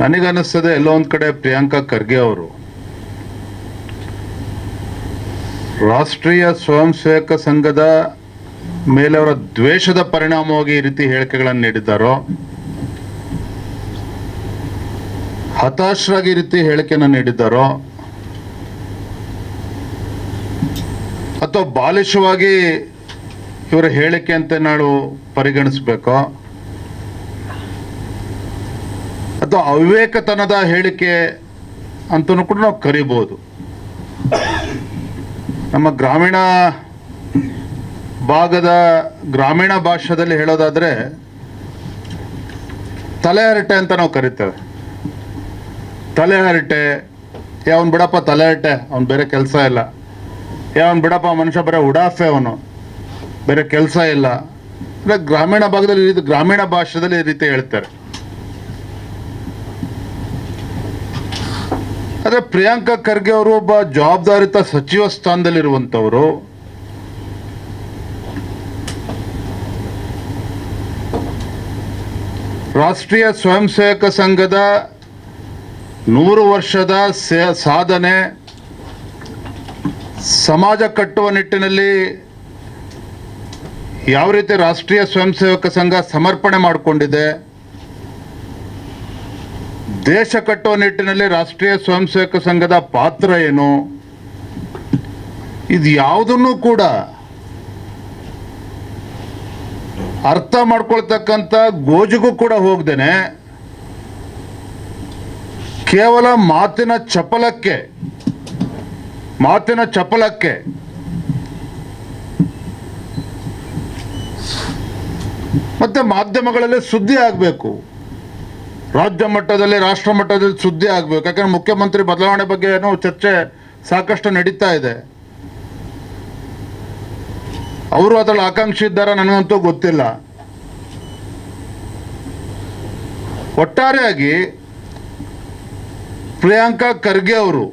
ನನಗನ್ನಿಸ್ತದೆ ಎಲ್ಲೋ ಒಂದು ಕಡೆ ಪ್ರಿಯಾಂಕಾ ಖರ್ಗೆ ಅವರು ರಾಷ್ಟ್ರೀಯ ಸ್ವಯಂ ಸೇವಕ ಸಂಘದ ಮೇಲೆ ಅವರ ದ್ವೇಷದ ಪರಿಣಾಮವಾಗಿ ಈ ರೀತಿ ಹೇಳಿಕೆಗಳನ್ನು ನೀಡಿದ್ದಾರೋ, ಹತಾಶರಾಗಿ ಈ ರೀತಿ ಹೇಳಿಕೆಯನ್ನು ನೀಡಿದ್ದಾರೋ, ಅಥವಾ ಬಾಲಿಶವಾಗಿ ಇವರ ಹೇಳಿಕೆ ಅಂತ ನಾವು ಪರಿಗಣಿಸಬೇಕೋ, ಅಥವಾ ಅವಿವೇಕತನದ ಹೇಳಿಕೆ ಅಂತಲೂ ಕೂಡ ನಾವು ಕರಿಬೋದು. ನಮ್ಮ ಗ್ರಾಮೀಣ ಭಾಗದ ಗ್ರಾಮೀಣ ಭಾಷೆಯಲ್ಲಿ ಹೇಳೋದಾದರೆ ತಲೆಹರಟೆ ಅಂತ ನಾವು ಕರಿತೇವೆ. ತಲೆಹರಟೆ, ಅವನು ಬಿಡಪ್ಪ ತಲೆಹರಟೆ, ಅವನು ಬೇರೆ ಕೆಲಸ ಇಲ್ಲ, ಅವನು ಬಿಡಪ್ಪ ಮನುಷ್ಯ ಬರೀ ಉಡಾಫೆ, ಅವನು ಬೇರೆ ಕೆಲಸ ಇಲ್ಲ. ಅಂದರೆ ಗ್ರಾಮೀಣ ಭಾಗದಲ್ಲಿ ಗ್ರಾಮೀಣ ಭಾಷೆಯಲ್ಲಿ ಈ ರೀತಿ ಹೇಳ್ತಾರೆ. ಆದರೆ ಪ್ರಿಯಾಂಕಾ ಖರ್ಗೆ ಅವರು ಒಬ್ಬ ಜವಾಬ್ದಾರಿತ ಸಚಿವ ಸ್ಥಾನದಲ್ಲಿರುವಂಥವರು. ರಾಷ್ಟ್ರೀಯ ಸ್ವಯಂ ಸೇವಕ ಸಂಘದ 100 ವರ್ಷದ ಸಾಧನೆ, ಸಮಾಜ ಕಟ್ಟುವ ನಿಟ್ಟಿನಲ್ಲಿ ಯಾವ ರೀತಿ ರಾಷ್ಟ್ರೀಯ ಸ್ವಯಂ ಸೇವಕ ಸಂಘ ಸಮರ್ಪಣೆ ಮಾಡಿಕೊಂಡಿದೆ, ದೇಶ ಕಟ್ಟುವ ನಿಟ್ಟಿನಲ್ಲಿ ರಾಷ್ಟ್ರೀಯ ಸ್ವಯಂ ಸೇವಕ ಸಂಘದ ಪಾತ್ರ ಏನು, ಇದು ಯಾವುದನ್ನು ಕೂಡ ಅರ್ಥ ಮಾಡ್ಕೊಳ್ತಕ್ಕಂಥ ಗೋಜಿಗೂ ಕೂಡ ಹೋಗ್ದೇನೆ ಕೇವಲ ಮಾತಿನ ಚಪಲಕ್ಕೆ ಮತ್ತೆ ಮಾಧ್ಯಮಗಳಲ್ಲಿ ಸುದ್ದಿ ಆಗಬೇಕು, ರಾಜ್ಯ ಮಟ್ಟದಲ್ಲಿ ರಾಷ್ಟ್ರ ಮಟ್ಟದಲ್ಲಿ ಸುದ್ದಿ ಆಗಬೇಕು. ಯಾಕಂದ್ರೆ ಮುಖ್ಯಮಂತ್ರಿ ಬದಲಾವಣೆ ಬಗ್ಗೆ ಏನೋ ಚರ್ಚೆ ಸಾಕಷ್ಟು ನಡೀತಾ ಇದೆ. ಅವರು ಅದರಲ್ಲಿ ಆಕಾಂಕ್ಷಿ ಇದ್ದಾರ ನನಗಂತೂ ಗೊತ್ತಿಲ್ಲ. ಒಟ್ಟಾರೆಯಾಗಿ ಪ್ರಿಯಾಂಕಾ ಖರ್ಗೆ ಅವರು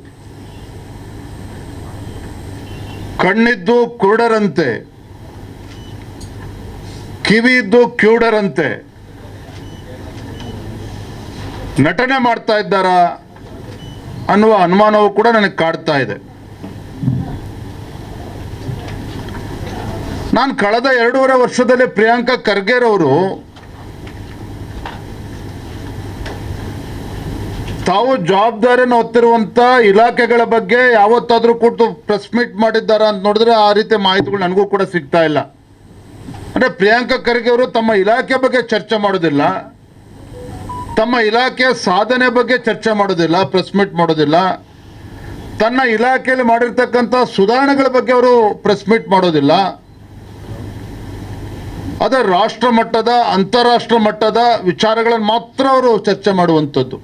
ಕಣ್ಣಿದ್ದು ಕುರುಡರಂತೆ, ಕಿವಿಯಿದ್ದು ಕಿವುಡರಂತೆ ನಟನೆ ಮಾಡ್ತಾ ಇದ್ದಾರಾ ಅನ್ನುವ ಅನುಮಾನವೂ ಕೂಡ ನನಗೆ ಕಾಡ್ತಾ ಇದೆ. ನಾನು ಕಳೆದ 2.5 ವರ್ಷದಲ್ಲಿ ಪ್ರಿಯಾಂಕಾ ಖರ್ಗೆರವರು ತಾವು ಜವಾಬ್ದಾರಿಯನ್ನು ಹೊತ್ತಿರುವಂಥ ಇಲಾಖೆಗಳ ಬಗ್ಗೆ ಯಾವತ್ತಾದರೂ ಕೂತು ಪ್ರೆಸ್ ಮೀಟ್ ಮಾಡಿದ್ದಾರ ಅಂತ ನೋಡಿದ್ರೆ ಆ ರೀತಿ ಮಾಹಿತಿಗಳು ನನಗೂ ಕೂಡ ಸಿಗ್ತಾ ಇಲ್ಲ. ಅಂದರೆ ಪ್ರಿಯಾಂಕಾ ಖರ್ಗೆ ಅವರು ತಮ್ಮ ಇಲಾಖೆ ಬಗ್ಗೆ ಚರ್ಚೆ ಮಾಡೋದಿಲ್ಲ, ತಮ್ಮ ಇಲಾಖೆಯ ಸಾಧನೆ ಬಗ್ಗೆ ಚರ್ಚೆ ಮಾಡೋದಿಲ್ಲ, ಪ್ರೆಸ್ ಮೀಟ್ ಮಾಡೋದಿಲ್ಲ, ತನ್ನ ಇಲಾಖೆಯಲ್ಲಿ ಮಾಡಿರ್ತಕ್ಕಂಥ ಸುಧಾರಣೆಗಳ ಬಗ್ಗೆ ಅವರು ಪ್ರೆಸ್ ಮೀಟ್ ಮಾಡೋದಿಲ್ಲ. ಅದೇ ರಾಷ್ಟ್ರ ಮಟ್ಟದ ಅಂತಾರಾಷ್ಟ್ರ ಮಟ್ಟದ ವಿಚಾರಗಳನ್ನು ಮಾತ್ರ ಅವರು ಚರ್ಚೆ ಮಾಡುವಂಥದ್ದು.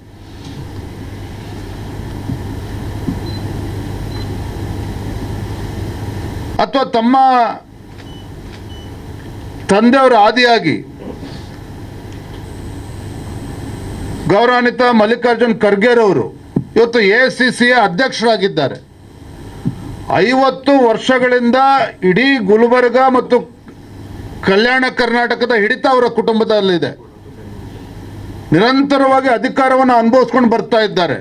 ಅಥವಾ ತಮ್ಮ ತಂದೆಯವರ ಆದಿಯಾಗಿ ಗೌರವಾನ್ವಿತ ಮಲ್ಲಿಕಾರ್ಜುನ್ ಖರ್ಗೆರವರು ಇವತ್ತು AICCಯ ಅಧ್ಯಕ್ಷರಾಗಿದ್ದಾರೆ. 50 ವರ್ಷಗಳಿಂದ ಇಡೀ ಗುಲ್ಬರ್ಗ ಮತ್ತು ಕಲ್ಯಾಣ ಕರ್ನಾಟಕದ ಹಿಡಿತ ಅವರ ಕುಟುಂಬದಲ್ಲಿದೆ. ನಿರಂತರವಾಗಿ ಅಧಿಕಾರವನ್ನು ಅನುಭವಿಸ್ಕೊಂಡು ಬರ್ತಾ ಇದ್ದಾರೆ.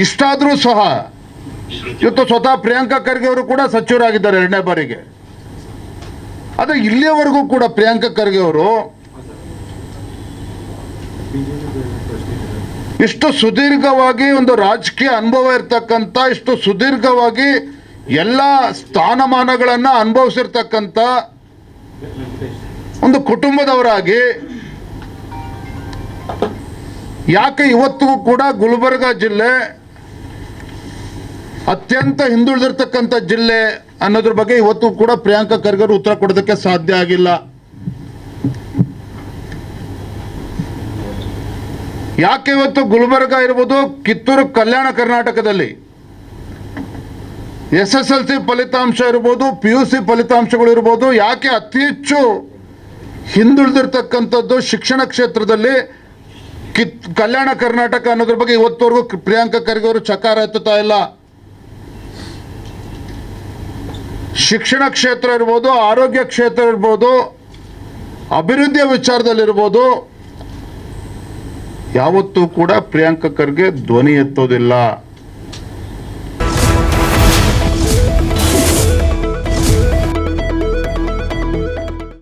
ಇಷ್ಟಾದರೂ ಸಹ ಇವತ್ತು ಸ್ವತಃ ಪ್ರಿಯಾಂಕಾ ಖರ್ಗೆ ಅವರು ಕೂಡ ಸಚಿವರಾಗಿದ್ದಾರೆ 2ನೇ ಬಾರಿಗೆ. ಆದರೆ ಇಲ್ಲಿಯವರೆಗೂ ಕೂಡ ಪ್ರಿಯಾಂಕಾ ಖರ್ಗೆ ಅವರು ಇಷ್ಟು ಸುದೀರ್ಘವಾಗಿ ಒಂದು ರಾಜಕೀಯ ಅನುಭವ ಇರ್ತಕ್ಕಂಥ, ಇಷ್ಟು ಸುದೀರ್ಘವಾಗಿ ಎಲ್ಲ ಸ್ಥಾನಮಾನಗಳನ್ನು ಅನುಭವಿಸಿರ್ತಕ್ಕಂಥ ಒಂದು ಕುಟುಂಬದವರಾಗಿ ಯಾಕೆ ಇವತ್ತಿಗೂ ಕೂಡ ಗುಲ್ಬರ್ಗ ಜಿಲ್ಲೆ ಅತ್ಯಂತ ಹಿಂದುಳಿದಿರ್ತಕ್ಕಂಥ ಜಿಲ್ಲೆ ಅನ್ನೋದ್ರ ಬಗ್ಗೆ ಇವತ್ತು ಕೂಡ ಪ್ರಿಯಾಂಕಾ ಖರ್ಗೆ ಅವರು ಉತ್ತರ ಕೊಡೋದಕ್ಕೆ ಸಾಧ್ಯ ಆಗಿಲ್ಲ. ಯಾಕೆ ಇವತ್ತು ಗುಲ್ಬರ್ಗ ಇರ್ಬೋದು, ಕಿತ್ತೂರು ಕಲ್ಯಾಣ ಕರ್ನಾಟಕದಲ್ಲಿ SSLC ಫಲಿತಾಂಶ ಇರ್ಬೋದು, PUC ಫಲಿತಾಂಶಗಳು ಇರ್ಬೋದು, ಯಾಕೆ ಅತಿ ಹೆಚ್ಚು ಹಿಂದುಳಿದಿರ್ತಕ್ಕಂಥದ್ದು ಶಿಕ್ಷಣ ಕ್ಷೇತ್ರದಲ್ಲಿ ಕಲ್ಯಾಣ ಕರ್ನಾಟಕ ಅನ್ನೋದ್ರ ಬಗ್ಗೆ ಇವತ್ತವರೆಗೂ ಪ್ರಿಯಾಂಕಾ ಖರ್ಗೆ ಅವರು ಚಕಾರ ಎತ್ತುತ್ತಾ ಇಲ್ಲ. ಶಿಕ್ಷಣ ಕ್ಷೇತ್ರ ಇರ್ಬೋದು, ಆರೋಗ್ಯ ಕ್ಷೇತ್ರ ಇರ್ಬೋದು, ಅಭಿವೃದ್ಧಿಯ ವಿಚಾರದಲ್ಲಿರ್ಬೋದು, ಯಾವತ್ತೂ ಕೂಡ ಪ್ರಿಯಾಂಕ ಖರ್ಗೆ ಧ್ವನಿ ಎತ್ತೋದಿಲ್ಲ.